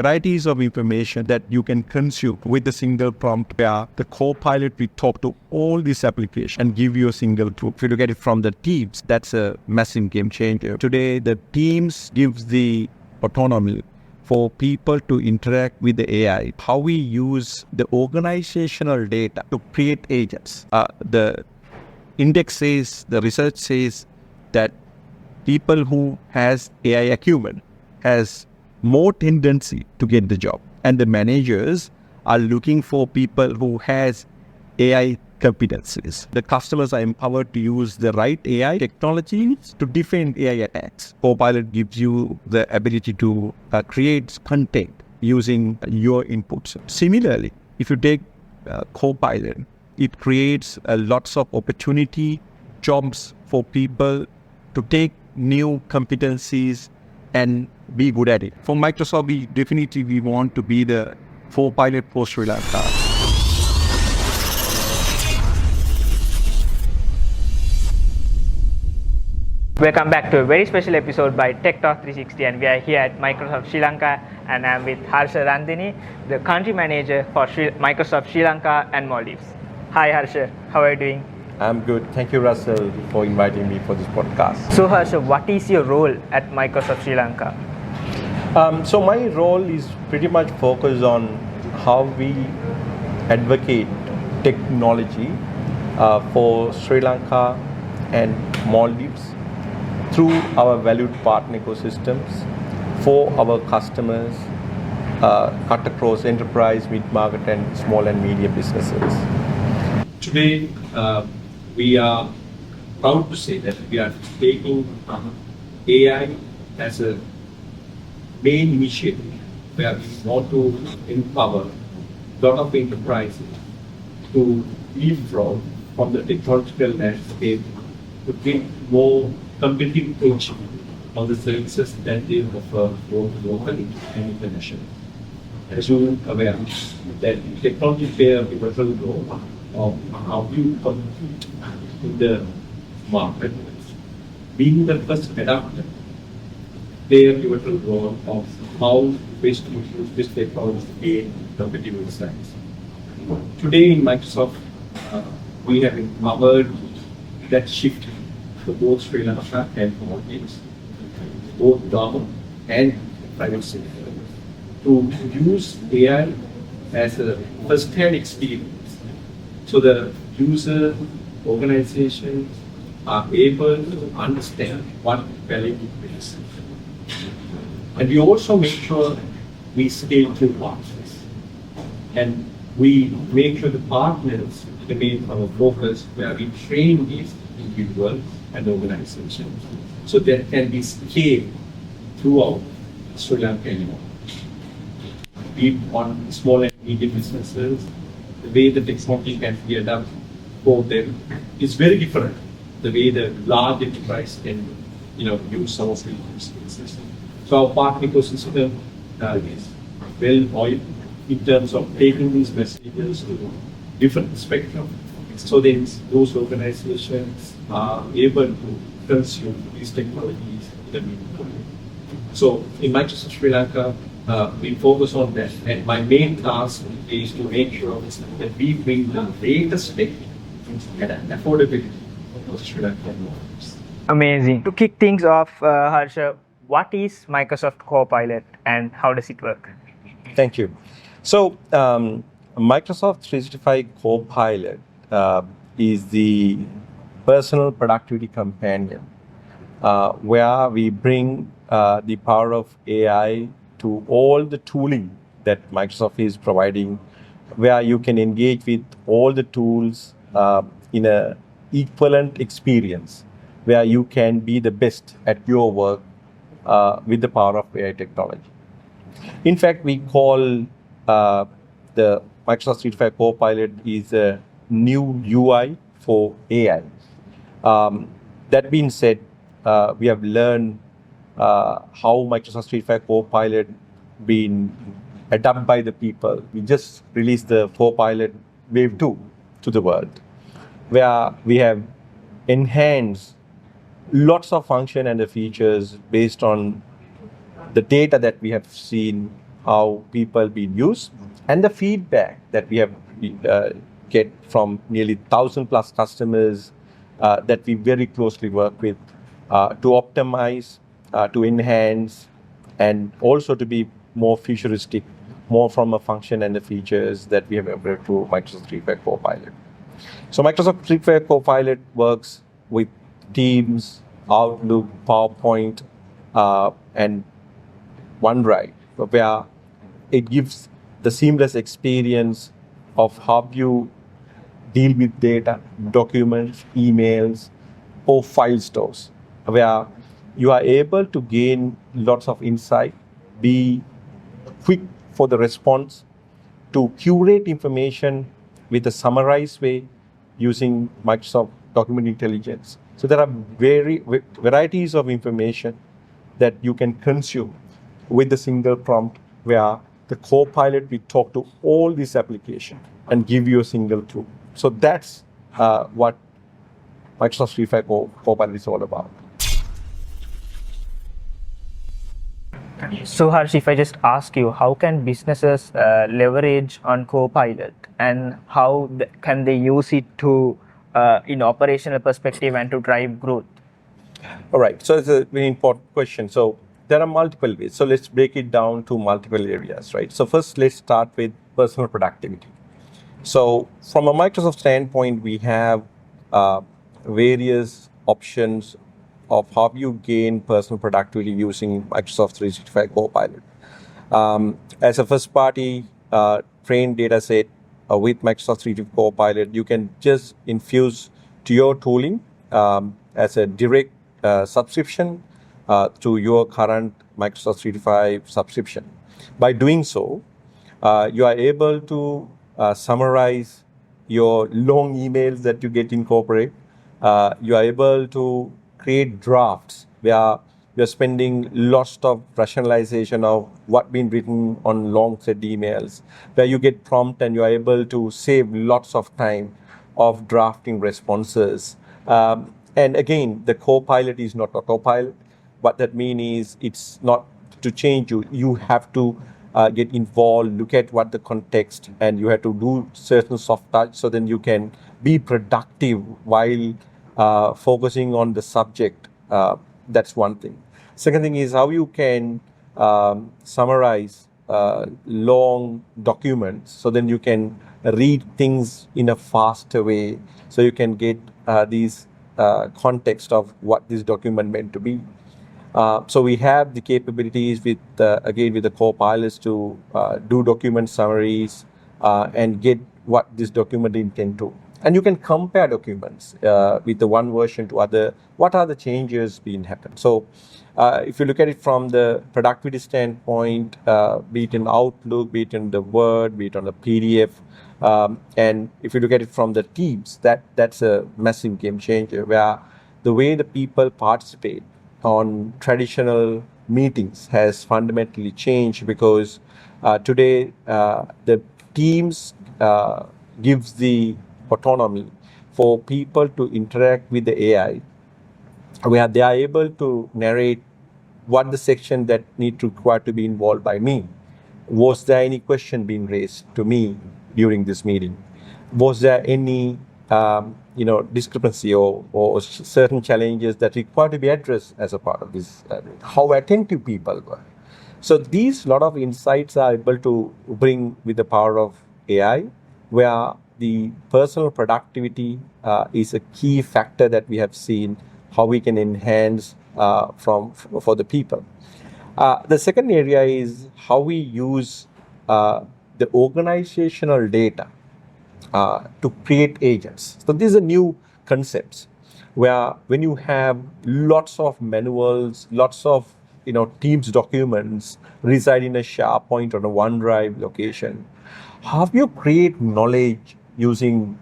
varieties of information that you can consume with a single prompt where the Copilot will talk to all these applications and give you a single tool. If you look at it from the teams, that's a massive game changer. Today, the teams gives the autonomy for people to interact with the AI. How we use the organizational data to create agents. The index says, the research says that people who has AI acumen has more tendency to get the job. And the managers are looking for people who has AI competencies. The customers are empowered to use the right AI technologies to defend AI attacks. Copilot gives you the ability to create content using your inputs. Similarly, if you take Copilot, it creates lots of opportunity, jobs for people to take new competencies and be good at it. For Microsoft, we want to be the Copilot for Sri Lanka. Welcome back to a very special episode by Tech Talk 360, and we are here at Microsoft Sri Lanka, and I'm with Harsha Randeny, the country manager for Microsoft Sri Lanka and Maldives. Hi Harsha, how are you doing? I'm good. Thank you, Russell, for inviting me for this podcast. So Harsha, what is your role at Microsoft Sri Lanka? So my role is pretty much focused on how we advocate technology for Sri Lanka and Maldives through our valued partner ecosystems for our customers cut across enterprise, mid-market and small and medium businesses. Today, we are proud to say that we are taking AI as a main initiative where we want to empower a lot of enterprises to leapfrog from the technological landscape to get more competitive edge on the services that they offer both locally and internationally. As you are aware, that technology play a pivotal role of how you compete in the market. Being the first adapter, play a pivotal role of how best to use this technology in competitive science. Today in Microsoft, we have empowered that shift for both Sri Lanka and Maldives, both government and private sector, to use AI as a first-hand experience. So the user organizations are able to understand what value it brings. And we also make sure we scale through partners. And we make sure the partners remain our focus where we train these individuals and organizations so that can be scaled throughout Sri Lanka anymore. Be it on small and medium businesses, the way the technology can be adapted for them is very different. The way the large enterprise can, use some of these services. So our partner ecosystem is well oiled in terms of taking these messages to different spectrum. So then those organizations are able to consume these technologies in a meaningful way. So in Microsoft Sri Lanka, we focus on that. And my main task is to make sure that we bring the latest tech at an affordability for Sri Lanka. Amazing. To kick things off, Harsha, what is Microsoft Copilot and how does it work? Thank you. So Microsoft 365 Copilot is the personal productivity companion where we bring the power of AI to all the tooling that Microsoft is providing, where you can engage with all the tools in an equivalent experience, where you can be the best at your work with the power of AI technology. In fact, we call the Microsoft 365 Copilot is a new UI for AI. That being said, we have learned how Microsoft 365 Copilot been adopted by the people. We just released the Copilot Wave 2 to the world, where we have enhanced lots of function and the features based on the data that we have seen, how people been used, and the feedback that we have get from nearly 1,000+ customers that we very closely work with to optimize, to enhance, and also to be more futuristic, more from a function and the features that we have embedded through Microsoft 365 Copilot. So Microsoft 365 Copilot works with Teams, Outlook, PowerPoint, and OneDrive, where it gives the seamless experience of how you deal with data, documents, emails, or file stores, where you are able to gain lots of insight, be quick for the response, to curate information with a summarized way using Microsoft Document Intelligence. So there are varieties of information that you can consume with a single prompt, where the Copilot will talk to all these applications and give you a single tool. So that's what Microsoft 365 Copilot is all about. So Harsh, if I just ask you, how can businesses leverage on Copilot, and how can they use it to in operational perspective and to drive growth? All right, so it's a very important question. So there are multiple ways. So let's break it down to multiple areas, right? So first, let's start with personal productivity. So from a Microsoft standpoint, we have various options of how you gain personal productivity using Microsoft 365 Copilot. As a first-party trained data set with Microsoft 365 Copilot, you can just infuse to your tooling as a direct subscription to your current Microsoft 365 subscription. By doing so, you are able to summarize your long emails that you get in corporate. You are able to create drafts where you're spending lots of rationalization of what been written on long thread emails, where you get prompt and you are able to save lots of time of drafting responses. And again, the Copilot is not a Copilot. What that means is it's not to change you. You have to get involved, look at what the context, and you have to do certain soft touch so then you can be productive while focusing on the subject. That's one thing. Second thing is how you can summarize long documents so then you can read things in a faster way, so you can get these context of what this document meant to be. So we have the capabilities with again with the Copilots to do document summaries and get what this document intend to. And you can compare documents with the one version to other. What are the changes being happened? So if you look at it from the productivity standpoint, be it in Outlook, be it in the Word, be it on the PDF, and if you look at it from the Teams, that's a massive game changer, where the way the people participate on traditional meetings has fundamentally changed, because today the Teams gives the autonomy for people to interact with the AI, where they are able to narrate what the section that need to require to be involved by me. Was there any question being raised to me during this meeting? Was there any discrepancy or certain challenges that require to be addressed as a part of this? How attentive people were. So these lot of insights are able to bring with the power of AI, where the personal productivity is a key factor that we have seen how we can enhance for the people. The second area is how we use the organizational data to create agents. So these are new concepts, where when you have lots of manuals, lots of Teams documents reside in a SharePoint or a OneDrive location, how you create knowledge using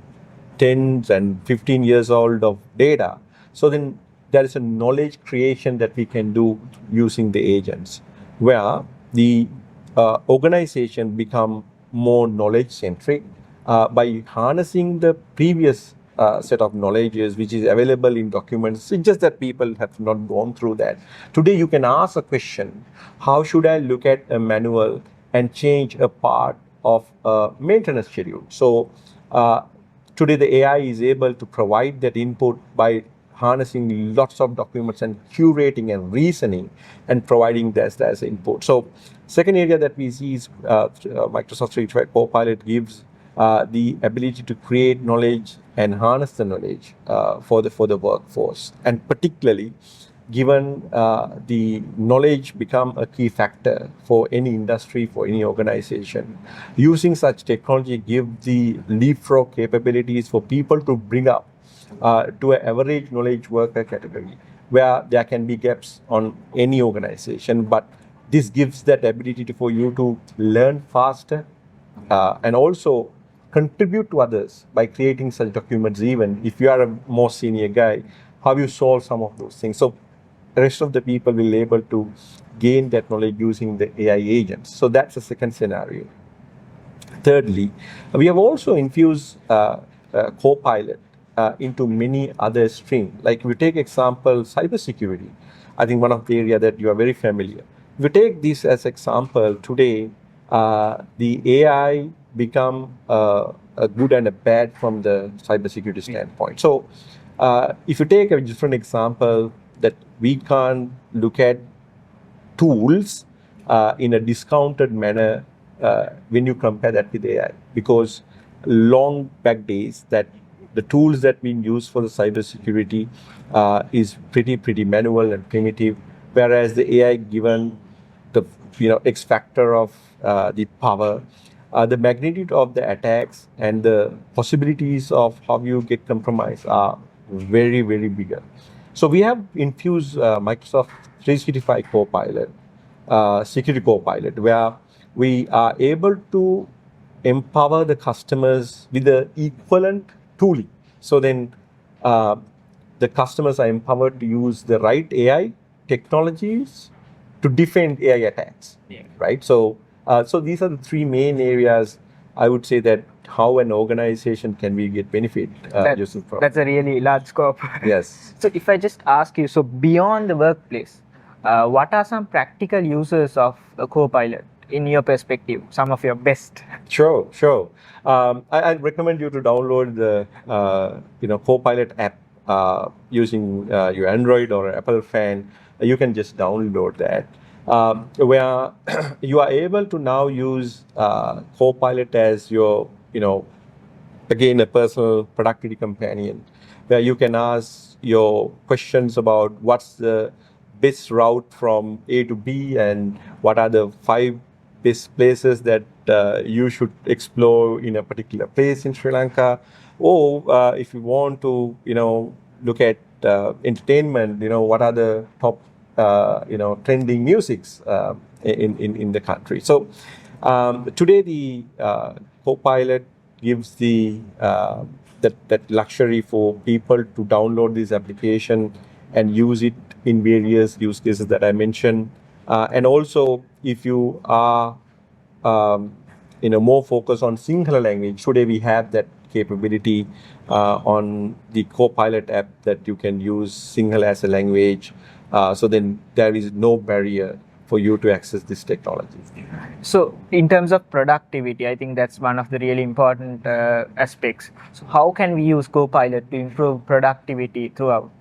10 and 15 years old of data. So then there is a knowledge creation that we can do using the agents, where the organization become more knowledge centric by harnessing the previous set of knowledges which is available in documents. It's just that people have not gone through that. Today you can ask a question, how should I look at a manual and change a part of a maintenance schedule. So today the AI is able to provide that input by harnessing lots of documents and curating and reasoning and providing that as input. So second area that we see is Microsoft 365 Copilot gives the ability to create knowledge and harness the knowledge for the workforce, and particularly given the knowledge become a key factor for any industry, for any organization. Using such technology gives the leapfrog capabilities for people to bring up to an average knowledge worker category, where there can be gaps on any organization, but this gives that ability for you to learn faster and also contribute to others by creating such documents. Even if you are a more senior guy, how you solve some of those things. So the rest of the people will be able to gain that knowledge using the AI agents. So that's the second scenario. Thirdly, we have also infused Copilot into many other streams. Like if we take example, cybersecurity, I think one of the area that you are very familiar. If we take this as example, today, the AI become a good and a bad from the cybersecurity standpoint. So if you take a different example, that we can't look at tools in a discounted manner when you compare that with AI, because long back days that the tools that we use for the cybersecurity is pretty manual and primitive, whereas the AI, given the X factor of the power, the magnitude of the attacks and the possibilities of how you get compromised are very bigger. So we have infused Microsoft 365 Copilot, Security Copilot, where we are able to empower the customers with the equivalent tooling. So then the customers are empowered to use the right AI technologies to defend AI attacks, right? So these are the three main areas I would say that how an organization can we get benefit using from. That's a really large scope. Yes. So if I just ask you, so beyond the workplace, what are some practical uses of a Copilot in your perspective, some of your best? Sure. I recommend you to download the Copilot app using your Android or Apple fan. You can just download that, where you are able to now use Copilot as your again a personal productivity companion, where you can ask your questions about what's the best route from A to B and what are the 5 best places that you should explore in a particular place in Sri Lanka, or if you want to look at entertainment, what are the top trending musics in the country. So today the Copilot gives the that luxury for people to download this application and use it in various use cases that I mentioned. And also, if you are more focused on singular language, today we have that capability on the Copilot app that you can use single as a language. So then there is no barrier for you to access this technology. So in terms of productivity, I think that's one of the really important aspects. So how can we use Copilot to improve productivity throughout?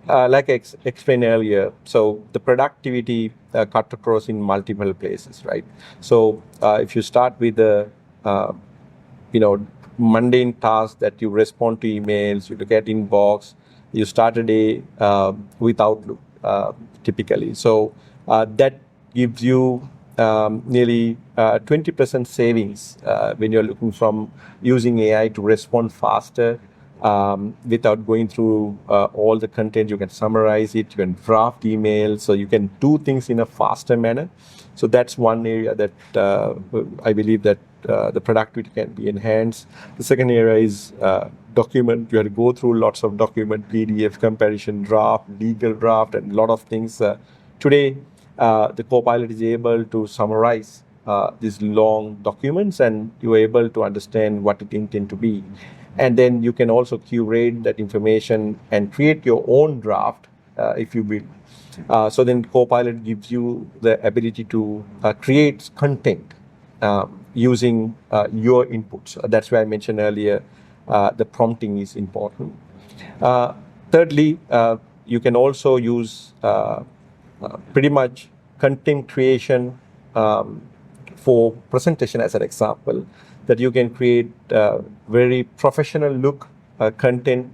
Like I explained earlier, so the productivity cut across in multiple places, right? So if you start with the mundane tasks that you respond to emails, you look at inbox, you start a day with Outlook typically. So that gives you nearly 20% savings when you're looking from using AI to respond faster without going through all the content. You can summarize it, you can draft emails, so you can do things in a faster manner. So that's one area that I believe that the productivity can be enhanced. The second area is document. You have to go through lots of document, PDF, comparison, draft, legal draft, and a lot of things. Today, the Copilot is able to summarize these long documents, and you're able to understand what it intends to be. And then you can also curate that information and create your own draft, if you will. So then Copilot gives you the ability to create content using your inputs. That's why I mentioned earlier the prompting is important. Thirdly, you can also use pretty much content creation for presentation as an example, that you can create very professional look content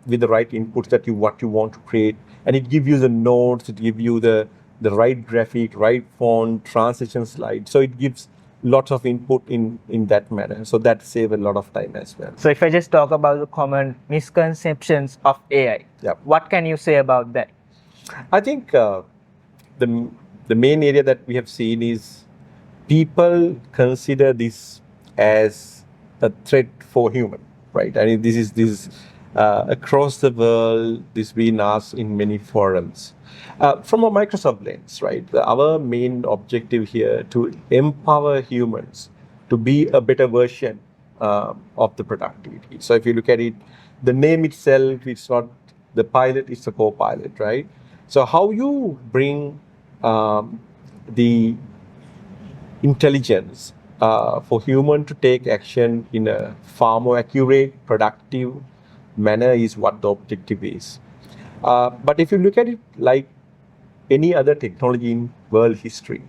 with the right inputs that what you want to create, and it gives you the notes, it gives you the right graphic, right font, transition slide. So it gives lots of input in that manner. So that saves a lot of time as well. So if I just talk about the common misconceptions of AI, Yep. what can you say about that? I think the main area that we have seen is people consider this as a threat for human, right? I mean, this is across the world. This being asked in many forums. From a Microsoft lens, right? Our main objective here to empower humans to be a better version of the productivity. So if you look at it, the name itself, it's not the pilot, it's a co-pilot, right? So how you bring the intelligence for human to take action in a far more accurate, productive manner is what the objective is. But if you look at it like any other technology in world history,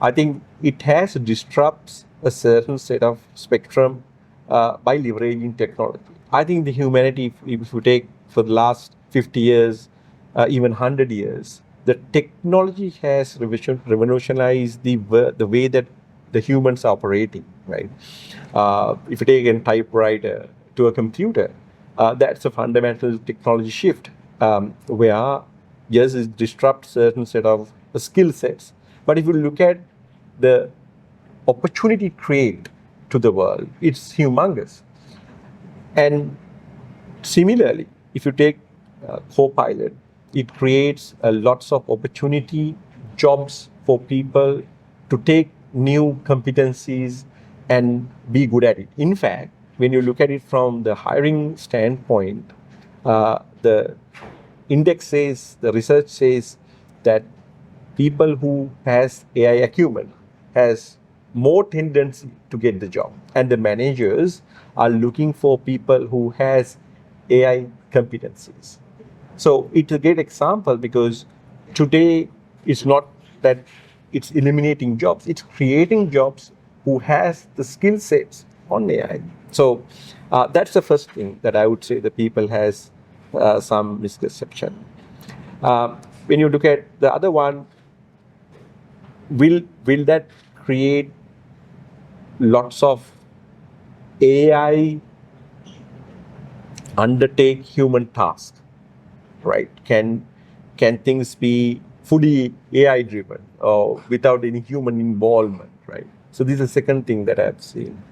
I think it has disrupts a certain set of spectrum by leveraging technology. I think the humanity, if you take for the last 50 years, even 100 years, the technology has revolutionized the way that the humans are operating, right? If you take a typewriter to a computer, that's a fundamental technology shift where, yes, it disrupts certain set of skill sets. But if you look at the opportunity create to the world, it's humongous. And similarly, if you take Copilot, it creates lots of opportunity, jobs for people to take new competencies and be good at it. In fact, when you look at it from the hiring standpoint, the index says, the research says that people who has AI acumen has more tendency to get the job, and the managers are looking for people who has AI competencies. So it's a great example because today it's not that it's eliminating jobs, it's creating jobs who has the skill sets on AI. So that's the first thing that I would say the people has some misconception. When you look at the other one, will that create lots of AI undertake human tasks, right? Can things be fully AI driven or without any human involvement, right? So this is the second thing that I've seen.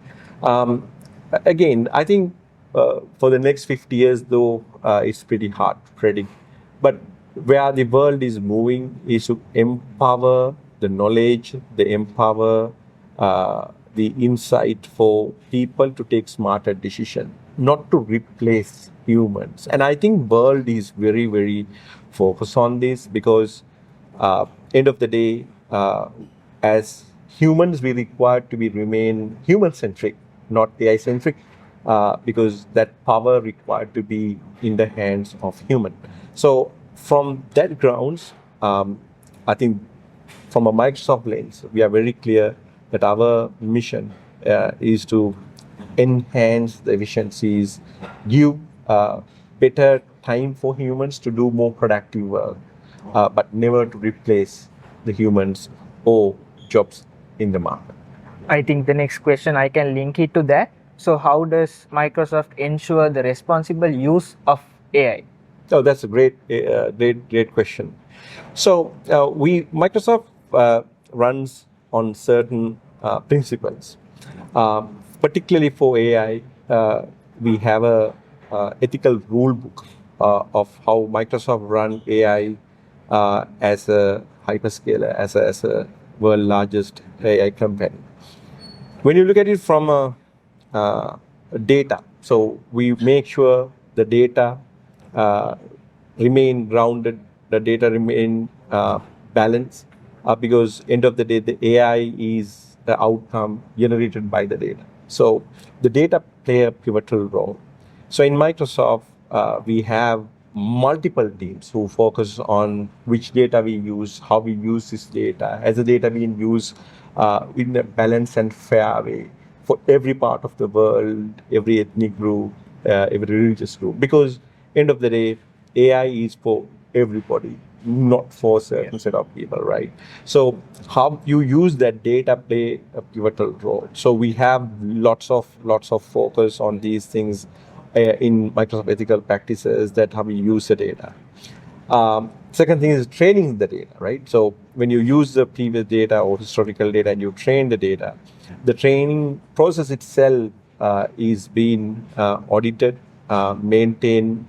Again, I think for the next 50 years, though, it's pretty hard to predict. But where the world is moving is to empower the knowledge, the empower the insight for people to take smarter decisions, not to replace humans. And I think world is very, very focused on this because end of the day, as humans, we require to be remain human-centric, not AI-centric, because that power required to be in the hands of human. So from that grounds, I think from a Microsoft lens, we are very clear that our mission is to enhance the efficiencies, give better time for humans to do more productive work, but never to replace the humans or jobs in the market. I think the next question I can link it to that. So how does Microsoft ensure the responsible use of AI? Oh, that's a great question. So Microsoft runs on certain principles. Particularly for AI, we have a ethical rule book of how Microsoft run AI as a hyperscaler, as a world largest AI company. When you look at it from data, so we make sure the data remain grounded the data remain balanced, because end of the day, the AI is the outcome generated by the data. So the data play a pivotal role. So in Microsoft, we have multiple teams who focus on which data we use, how we use this data, as the data being used in a balanced and fair way for every part of the world, every ethnic group, every religious group. Because end of the day, AI is for everybody, not for a certain set of people, right? So how you use that data play a pivotal role. So we have lots of focus on these things in Microsoft ethical practices, that how we use the data. Second thing is training the data, right? So when you use the previous data or historical data and you train the data, the training process itself is being audited, maintained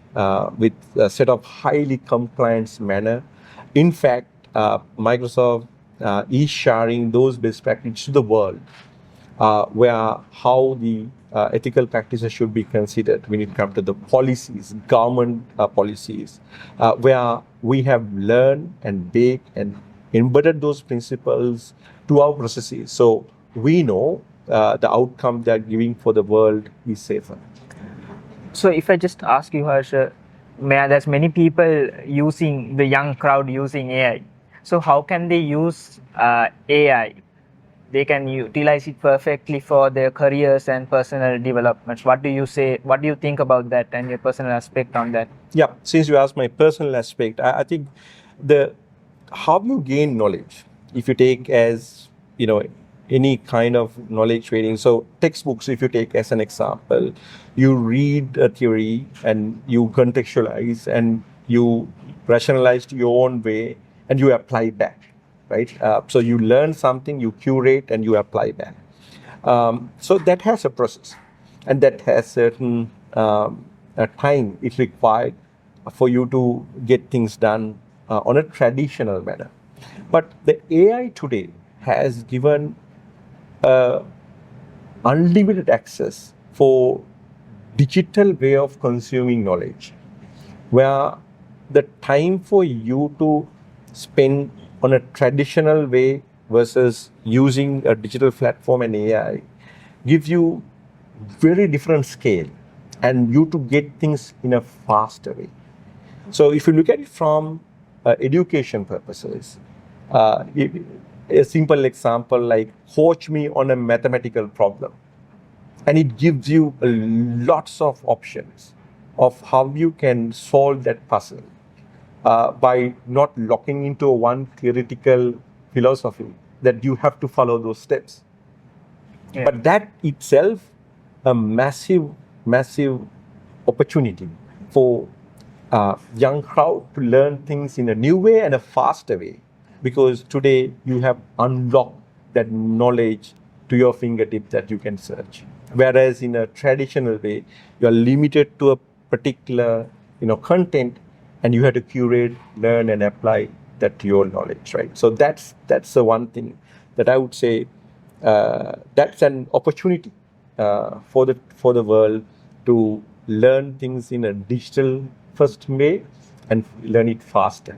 with a set of highly compliant manner. In fact, Microsoft is sharing those best practices to the world, where how the ethical practices should be considered when it comes to the policies, government policies, where we have learned and baked and embedded those principles to our processes. So we know the outcome they are giving for the world is safer. So if I just ask you, Harsha, there's many people using, the young crowd using AI. So how can they use AI? They can utilize it perfectly for their careers and personal developments. What do you say? What do you think about that and your personal aspect on that? Yeah, since you asked my personal aspect, I think the how you gain knowledge, if you take as any kind of knowledge trading. So textbooks, if you take as an example, you read a theory and you contextualize and you rationalize to your own way and you apply back, right? So you learn something, you curate and you apply back. So that has a process, and that has certain time it required for you to get things done on a traditional manner. But the AI today has given unlimited access for digital way of consuming knowledge, where the time for you to spend on a traditional way versus using a digital platform and AI gives you very different scale and you to get things in a faster way. So if you look at it from education purposes, a simple example like coach me on a mathematical problem, and it gives you lots of options of how you can solve that puzzle by not locking into one theoretical philosophy that you have to follow those steps. Yeah. But that itself a massive opportunity for young crowd to learn things in a new way and a faster way, because today you have unlocked that knowledge to your fingertips that you can search, whereas in a traditional way you are limited to a particular content and you have to curate, learn and apply that to your knowledge, right? So that's the one thing that I would say, that's an opportunity for the world to learn things in a digital first way and learn it faster.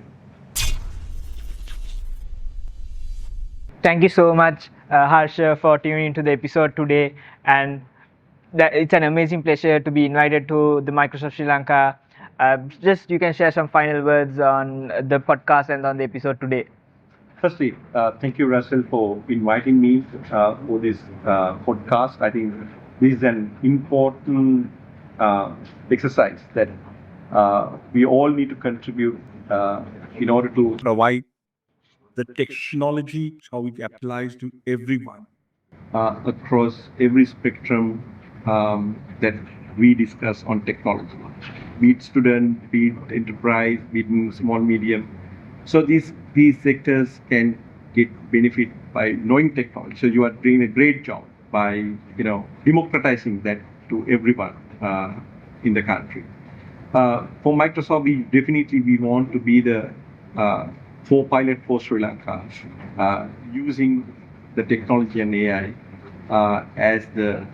Thank you so much, Harsha, for tuning into the episode today. And it's an amazing pleasure to be invited to the Microsoft Sri Lanka. Just you can share some final words on the podcast and on the episode today. Firstly, thank you, Russell, for inviting me for this podcast. I think this is an important exercise that we all need to contribute in order to Provide the technology, how it applies to everyone. across every spectrum that we discuss on technology, be it student, be it enterprise, be it small, medium. So these sectors can get benefit by knowing technology. So you are doing a great job by democratizing that to everyone in the country. For Microsoft, we want to be the co-pilot for Sri Lanka, using the technology and AI as the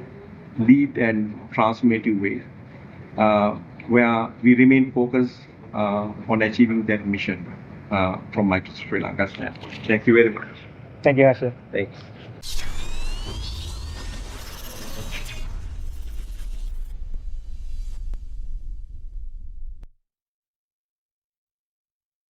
lead and transformative way, where we remain focused on achieving that mission. from Microsoft Sri Lanka. Thank you very much. Thank you, Harsha. Thanks.